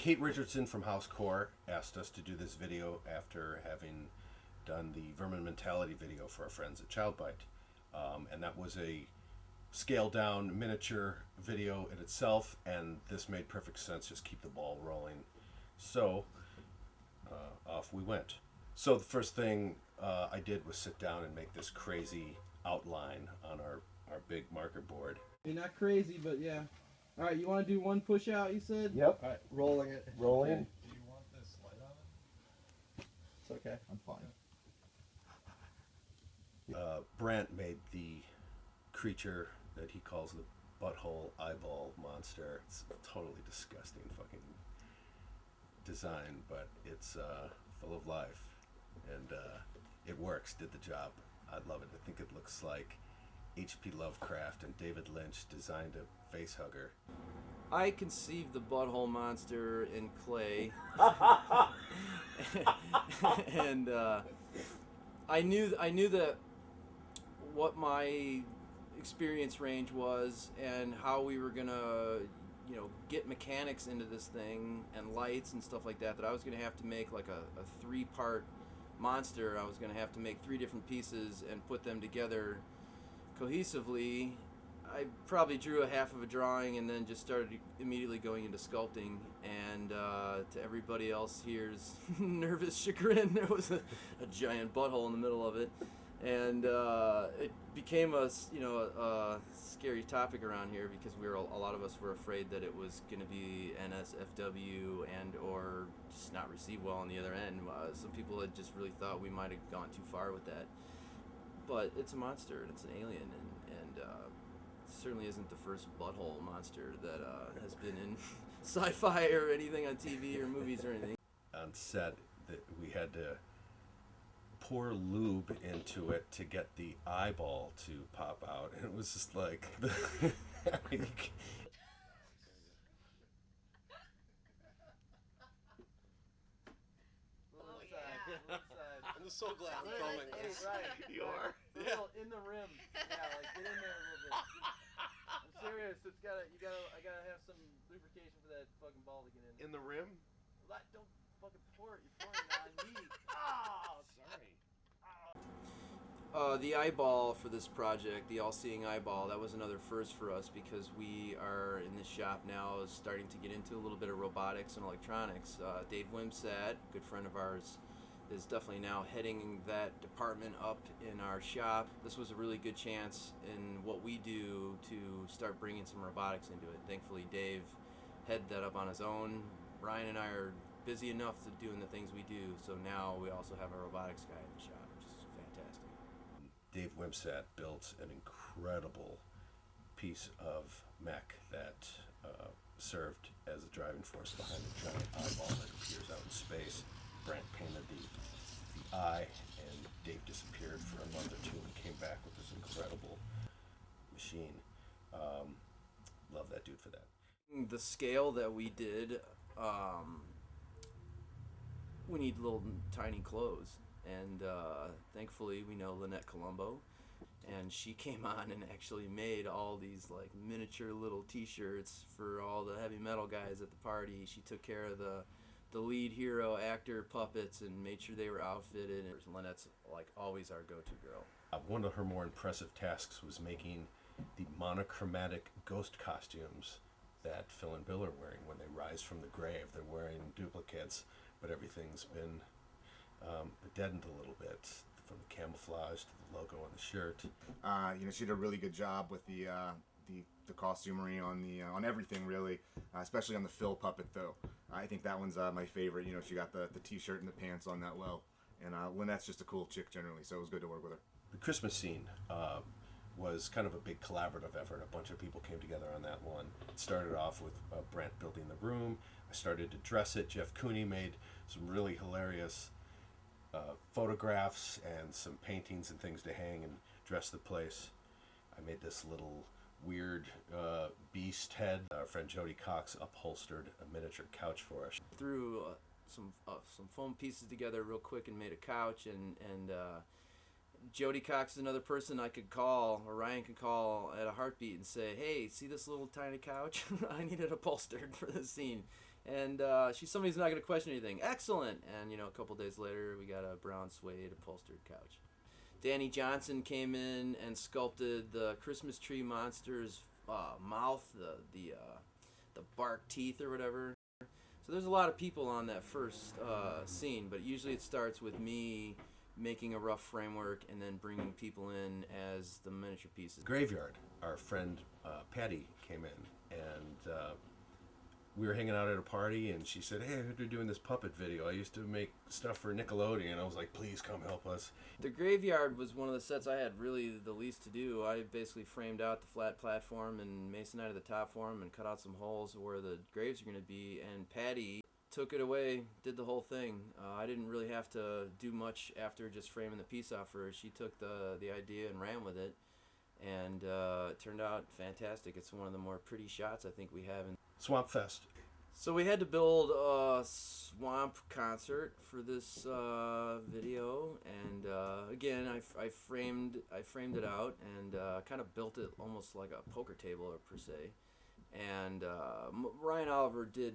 Kate Richardson from House Core asked us to do this video after having done the Vermin Mentality video for our friends at Childbite. And that was a scaled down miniature video in itself, and this made perfect sense, just keep the ball rolling. So off we went. So the first thing I did was sit down and make this crazy outline on our big marker board. You're not crazy, but yeah. All right, you want to do one push out, you said? Yep. All right, rolling it. Rolling. Okay. Do you want this light on it? It's okay. I'm fine. Brent made the creature that he calls the butthole eyeball monster. It's a totally disgusting fucking design, but it's full of life, and it works. Did the job. I love it. I think it looks like H.P. Lovecraft and David Lynch designed a face hugger. I conceived the butthole monster in clay, and I knew that what my experience range was and how we were gonna, get mechanics into this thing and lights and stuff like that. That I was gonna have to make like a 3-part monster. I was gonna have to make 3 different pieces and put them together cohesively. I probably drew a half of a drawing and then just started immediately going into sculpting, and to everybody else here's nervous chagrin, there was a giant butthole in the middle of it, and it became a scary topic around here because a lot of us were afraid that it was going to be NSFW and or just not received well on the other end. Some people had just really thought we might have gone too far with that, but it's a monster and it's an alien, and certainly isn't the first butthole monster that has been in sci-fi or anything on TV or movies or anything. On set, that we had to pour lube into it to get the eyeball to pop out, and it was just like I'm just so glad I'm filming this. Right. You are? Yeah. In the rim. Yeah, like get in there a little bit. I'm serious. I gotta have some lubrication for that fucking ball to get in. In the rim? Don't fucking pour it. You're pouring it on me. Oh, sorry. The eyeball for this project, the all-seeing eyeball, that was another first for us because we are in this shop now starting to get into a little bit of robotics and electronics. Dave Wimsat, a good friend of ours, is definitely now heading that department up in our shop. This was a really good chance in what we do to start bringing some robotics into it. Thankfully, Dave headed that up on his own. Ryan and I are busy enough to doing the things we do, so now we also have a robotics guy in the shop, which is fantastic. Dave Wimsat built an incredible piece of mech that served as a driving force behind the giant eyeball that appears out in space. Brent painted the eye, and Dave disappeared for a month or 2 and came back with this incredible machine. Love that dude for that. The scale that we did, we need little tiny clothes, and thankfully we know Lynette Colombo, and she came on and actually made all these like miniature little t-shirts for all the heavy metal guys at the party. She took care of the lead hero actor puppets and made sure they were outfitted, and Lynette's like always our go-to girl. One of her more impressive tasks was making the monochromatic ghost costumes that Phil and Bill are wearing when they rise from the grave. They're wearing duplicates, but everything's been deadened a little bit, from the camouflage to the logo on the shirt. She did a really good job with the costumery on everything, really, especially on the Phil puppet though. I think that one's my favorite. She got the t-shirt and the pants on that well, and Lynette's just a cool chick generally, so it was good to work with her. The Christmas scene was kind of a big collaborative effort. A bunch of people came together on that one. It started off with Brent building the room. I started to dress it. Jeff Cooney made some really hilarious photographs and some paintings and things to hang and dress the place. I made this little weird beast head. Our friend Jody Cox upholstered a miniature couch for us. Threw some foam pieces together real quick and made a couch, and Jody Cox is another person I could call, or Ryan could call at a heartbeat and say, hey, see this little tiny couch? I need it upholstered for this scene. And she's somebody who's not going to question anything. Excellent! And, a couple days later, we got a brown suede upholstered couch. Danny Johnson came in and sculpted the Christmas tree monster's mouth, the bark teeth or whatever. So there's a lot of people on that first scene, but usually it starts with me making a rough framework and then bringing people in as the miniature pieces. Graveyard, our friend Patty came in, and we were hanging out at a party, and she said, hey, I heard you're doing this puppet video. I used to make stuff for Nickelodeon. I was like, please come help us. The Graveyard was one of the sets I had really the least to do. I basically framed out the flat platform and masonite the top for them and cut out some holes where the graves are going to be, and Patty took it away, did the whole thing. I didn't really have to do much after just framing the piece off for her. She took the idea and ran with it, and it turned out fantastic. It's one of the more pretty shots I think we have in Swamp Fest. So we had to build a swamp concert for this video, and again, I framed it out and kind of built it almost like a poker table, or per se. And Ryan Oliver did,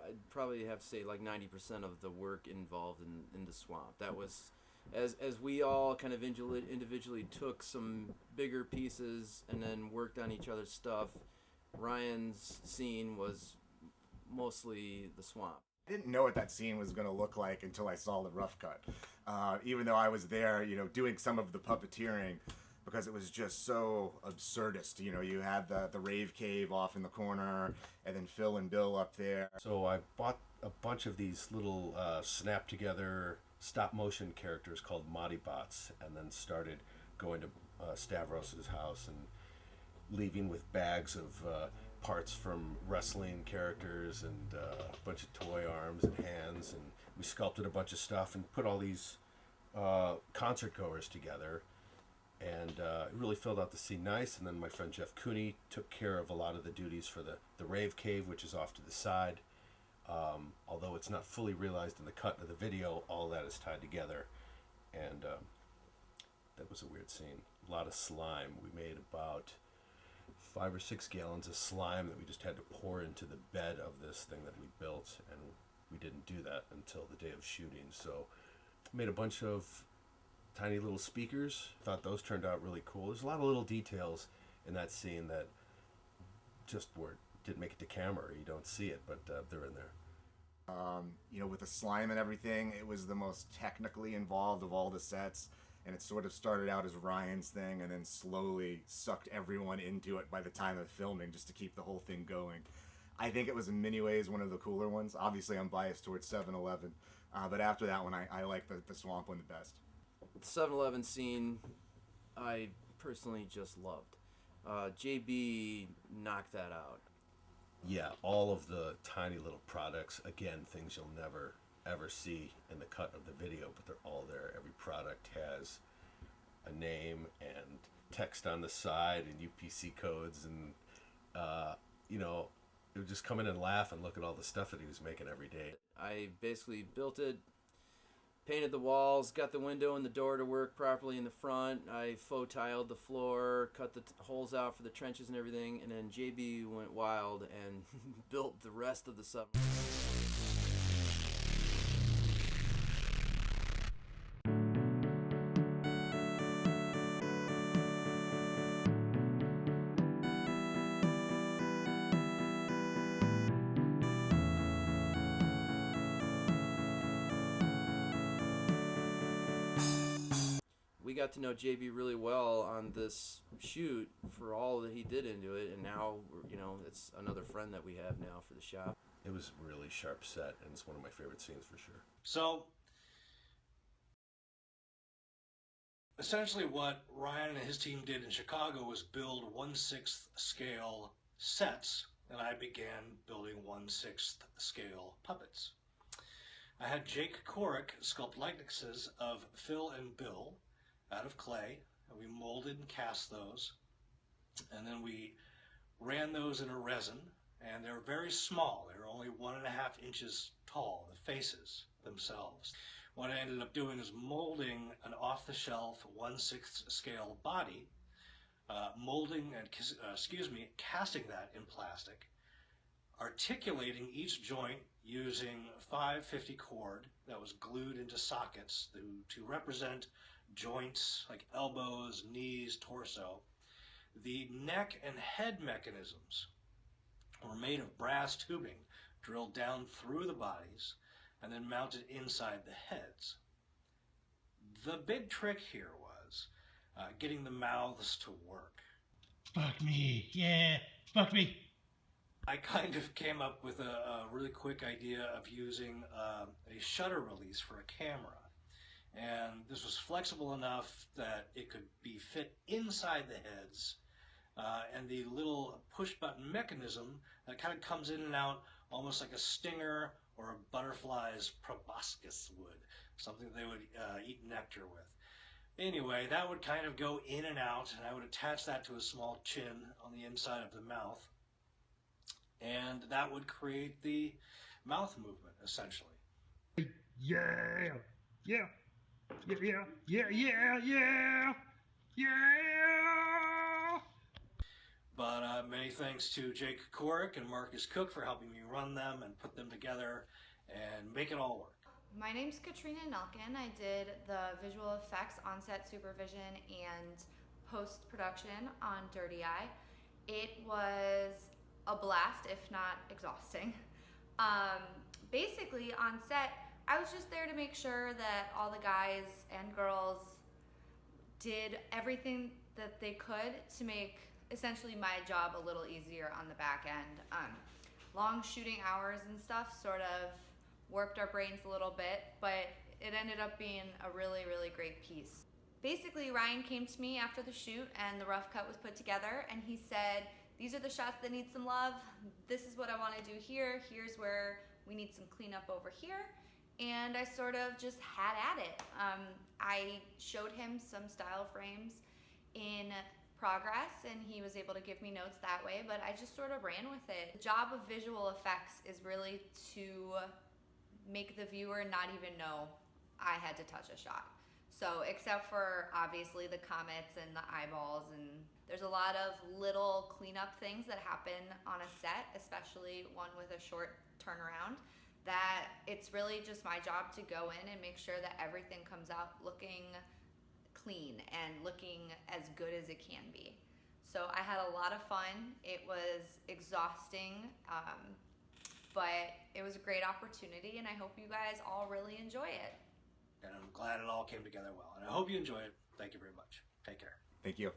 I'd probably have to say, like 90% of the work involved in the swamp. That was, as we all kind of individually took some bigger pieces and then worked on each other's stuff. Ryan's scene was mostly the swamp. I didn't know what that scene was going to look like until I saw the rough cut. Even though I was there, doing some of the puppeteering, because it was just so absurdist. You had the rave cave off in the corner, and then Phil and Bill up there. So I bought a bunch of these little snap together stop motion characters called Modibots, and then started going to Stavros's house and leaving with bags of parts from wrestling characters and a bunch of toy arms and hands, and we sculpted a bunch of stuff and put all these concert goers together, and it really filled out the scene nice. And then my friend Jeff Cooney took care of a lot of the duties for the rave cave, which is off to the side. Although it's not fully realized in the cut of the video, all that is tied together, and that was a weird scene. A lot of slime. We made about 5 or 6 gallons of slime that we just had to pour into the bed of this thing that we built, and we didn't do that until the day of shooting. So made a bunch of tiny little speakers. Thought those turned out really cool. There's a lot of little details in that scene that just didn't make it to camera. You don't see it, but they're in there. With the slime and everything, it was the most technically involved of all the sets. And it sort of started out as Ryan's thing and then slowly sucked everyone into it by the time of filming, just to keep the whole thing going. I think it was in many ways one of the cooler ones. Obviously, I'm biased towards 7-Eleven, but after that one, I like the swamp one the best. The 7-Eleven scene, I personally just loved. JB knocked that out. Yeah, all of the tiny little products, again, things you'll never ever see in the cut of the video, but they're all there. Every product has a name and text on the side and UPC codes, and it would just come in and laugh and look at all the stuff that he was making every day. I basically built it, painted the walls, got the window and the door to work properly in the front. I faux tiled the floor, cut the holes out for the trenches and everything, and then JB went wild and built the rest of the sub. We got to know JB really well on this shoot for all that he did into it, and now, it's another friend that we have now for the shop. It was a really sharp set, and it's one of my favorite scenes for sure. So, essentially what Ryan and his team did in Chicago was build 1/6 scale sets, and I began building 1/6 scale puppets. I had Jake Korick sculpt likenesses of Phil and Bill out of clay, and we molded and cast those, and then we ran those in a resin, and they were very small. They were only 1.5 inches tall, the faces themselves. what I ended up doing is molding an off-the-shelf 1/6 scale body, casting that in plastic, articulating each joint using 550 cord that was glued into sockets to represent joints like elbows, knees, torso. The neck and head mechanisms were made of brass tubing drilled down through the bodies and then mounted inside the heads. The big trick here was getting the mouths to work. Fuck me, yeah, fuck me. I kind of came up with a really quick idea of using a shutter release for a camera. And this was flexible enough that it could be fit inside the heads, and the little push button mechanism that kind of comes in and out almost like a stinger or a butterfly's proboscis would, something they would eat nectar with. Anyway, that would kind of go in and out, and I would attach that to a small chin on the inside of the mouth, and that would create the mouth movement, essentially. Yeah, yeah, yeah, yeah, yeah, yeah, yeah, yeah. But many thanks to Jake Korick and Marcus Cook for helping me run them and put them together and make it all work. My name's Katrina Nelkin. I did the visual effects, on-set supervision, and post-production on Dirty Eye. It was a blast, if not exhausting. Basically, on set, I was just there to make sure that all the guys and girls did everything that they could to make essentially my job a little easier on the back end. Long shooting hours and stuff sort of warped our brains a little bit, but it ended up being a really, really great piece. Basically, Ryan came to me after the shoot and the rough cut was put together, and he said, these are the shots that need some love, this is what I want to do here, here's where we need some cleanup over here, and I sort of just had at it. I showed him some style frames in progress, and he was able to give me notes that way, but I just sort of ran with it. The job of visual effects is really to make the viewer not even know I had to touch a shot. So except for obviously the comets and the eyeballs, and there's a lot of little cleanup things that happen on a set, especially one with a short turnaround, that it's really just my job to go in and make sure that everything comes out looking clean and looking as good as it can be. So I had a lot of fun. It was exhausting, but it was a great opportunity, and I hope you guys all really enjoy it. And I'm glad it all came together well. And I hope you enjoy it. Thank you very much. Take care. Thank you.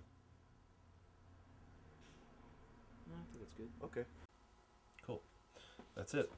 I think it's good. Okay. Cool. That's it.